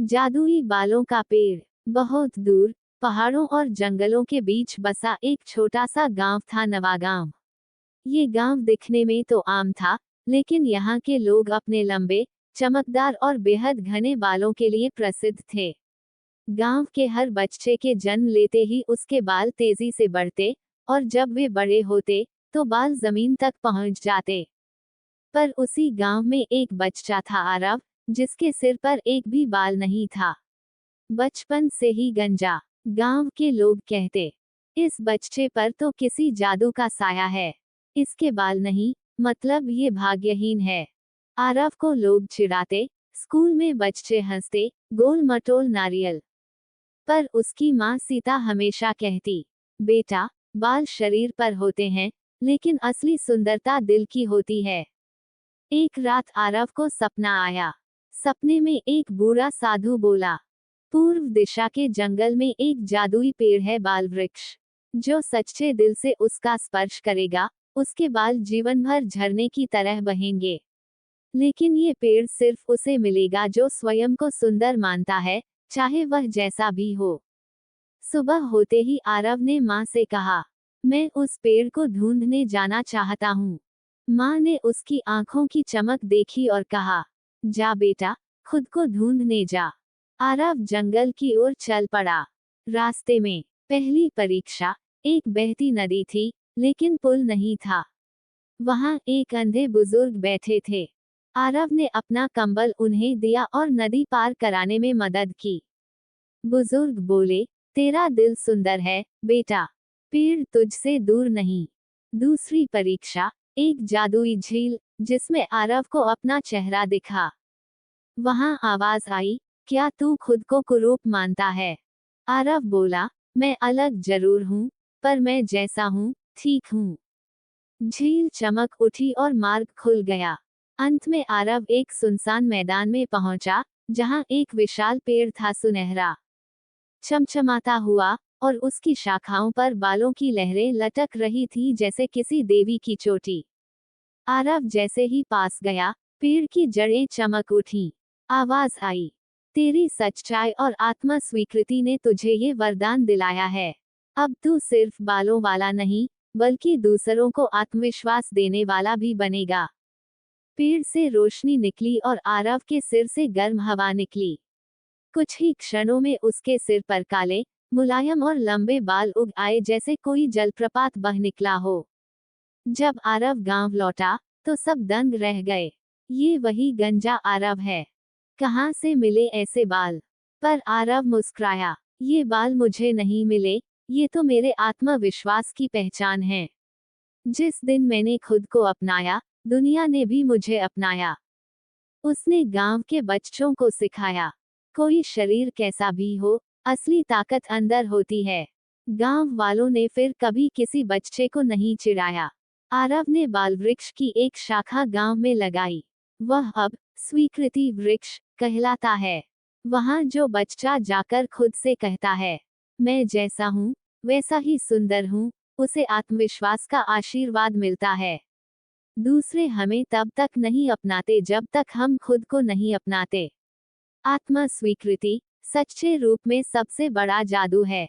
जादुई बालों का पेड़। बहुत दूर पहाड़ों और जंगलों के बीच बसा एक छोटा सा गांव था, नवागांव। ये गांव दिखने में तो आम था, लेकिन यहाँ के लोग अपने लंबे, चमकदार और बेहद घने बालों के लिए प्रसिद्ध थे। गांव के हर बच्चे के जन्म लेते ही उसके बाल तेजी से बढ़ते, और जब वे बड़े होते तो बाल जमीन तक पहुंच जाते। पर उसी गांव में एक बच्चा था, आरव, जिसके सिर पर एक भी बाल नहीं था। बचपन से ही गंजा। गांव के लोग कहते, इस बच्चे पर तो किसी जादू का साया है। इसके बाल नहीं, मतलब ये भाग्यहीन है। आरव को लोग चिढ़ाते, स्कूल में बच्चे हंसते, गोल मटोल नारियल। पर उसकी माँ सीता हमेशा कहती, बेटा, बाल शरीर पर होते हैं, लेकिन असली सुंदरता दिल की होती है। एक रात आरव को सपना आया। सपने में एक बूढ़ा साधु बोला, पूर्व दिशा के जंगल में एक जादुई पेड़ है, बाल वृक्ष। जो सच्चे दिल से उसका स्पर्श करेगा, उसके बाल जीवन भर झरने की तरह बहेंगे। लेकिन ये पेड़ सिर्फ उसे मिलेगा जो स्वयं को सुंदर मानता है, चाहे वह जैसा भी हो। सुबह होते ही आरव ने माँ से कहा, मैं उस पेड़ को ढूंढने जाना चाहता हूँ। माँ ने उसकी आंखों की चमक देखी और कहा, जा बेटा, खुद को ढूंढने जा। आरव जंगल की ओर चल पड़ा। रास्ते में पहली परीक्षा, एक बहती नदी थी, लेकिन पुल नहीं था। वहां एक अंधे बुजुर्ग बैठे थे। आरव ने अपना कंबल उन्हें दिया और नदी पार कराने में मदद की। बुजुर्ग बोले, तेरा दिल सुंदर है बेटा, पेड़ तुझसे दूर नहीं। दूसरी परीक्षा, एक जादुई झील, जिसमें आरव को अपना चेहरा दिखा। वहां आवाज आई, क्या तू खुद को कुरूप मानता है? आरव बोला, मैं अलग जरूर हूँ, पर मैं जैसा हूँ, ठीक हूँ। झील चमक उठी और मार्ग खुल गया। अंत में आरव एक सुनसान मैदान में पहुंचा, जहां एक विशाल पेड़ था, सुनहरा, चमचमाता हुआ, और उसकी शाखाओं पर बालों की लहरें लटक रही थी जैसे किसी देवी की चोटी। आरव जैसे ही पास गया, पेड़ की जड़ें चमक उठी। आवाज आई, तेरी सच्चाई और आत्म स्वीकृति ने तुझे ये वरदान दिलाया है। अब तू सिर्फ बालों वाला नहीं, बल्कि दूसरों को आत्मविश्वास देने वाला भी बनेगा। पेड़ से रोशनी निकली और आरव के सिर से गर्म हवा निकली। कुछ ही क्षणों में उसके सिर पर काले, मुलायम और लंबे बाल उग आए, जैसे कोई जलप्रपात बह निकला हो। जब आरव गांव लौटा, तो सब दंग रह गए। ये वही गंजा आरव है। कहाँ से मिले ऐसे बाल? पर आरव मुस्कुराया, ये बाल मुझे नहीं मिले, ये तो मेरे आत्मविश्वास की पहचान है। जिस दिन मैंने खुद को अपनाया, दुनिया ने भी मुझे अपनाया। उसने गांव के बच्चों को सिखाया, कोई शरीर कैसा भी हो, असली ताकत अंदर होती है। गांव वालों ने फिर कभी किसी बच्चे को नहीं चिढ़ाया। आरव ने बाल वृक्ष की एक शाखा गांव में लगाई। वह अब स्वीकृति वृक्ष कहलाता है। वहां जो बच्चा जाकर खुद से कहता है, मैं जैसा हूँ, वैसा ही सुंदर हूँ, उसे आत्मविश्वास का आशीर्वाद मिलता है। दूसरे हमें तब तक नहीं अपनाते जब तक हम खुद को नहीं अपनाते। आत्म स्वीकृति सच्चे रूप में सबसे बड़ा जादू है।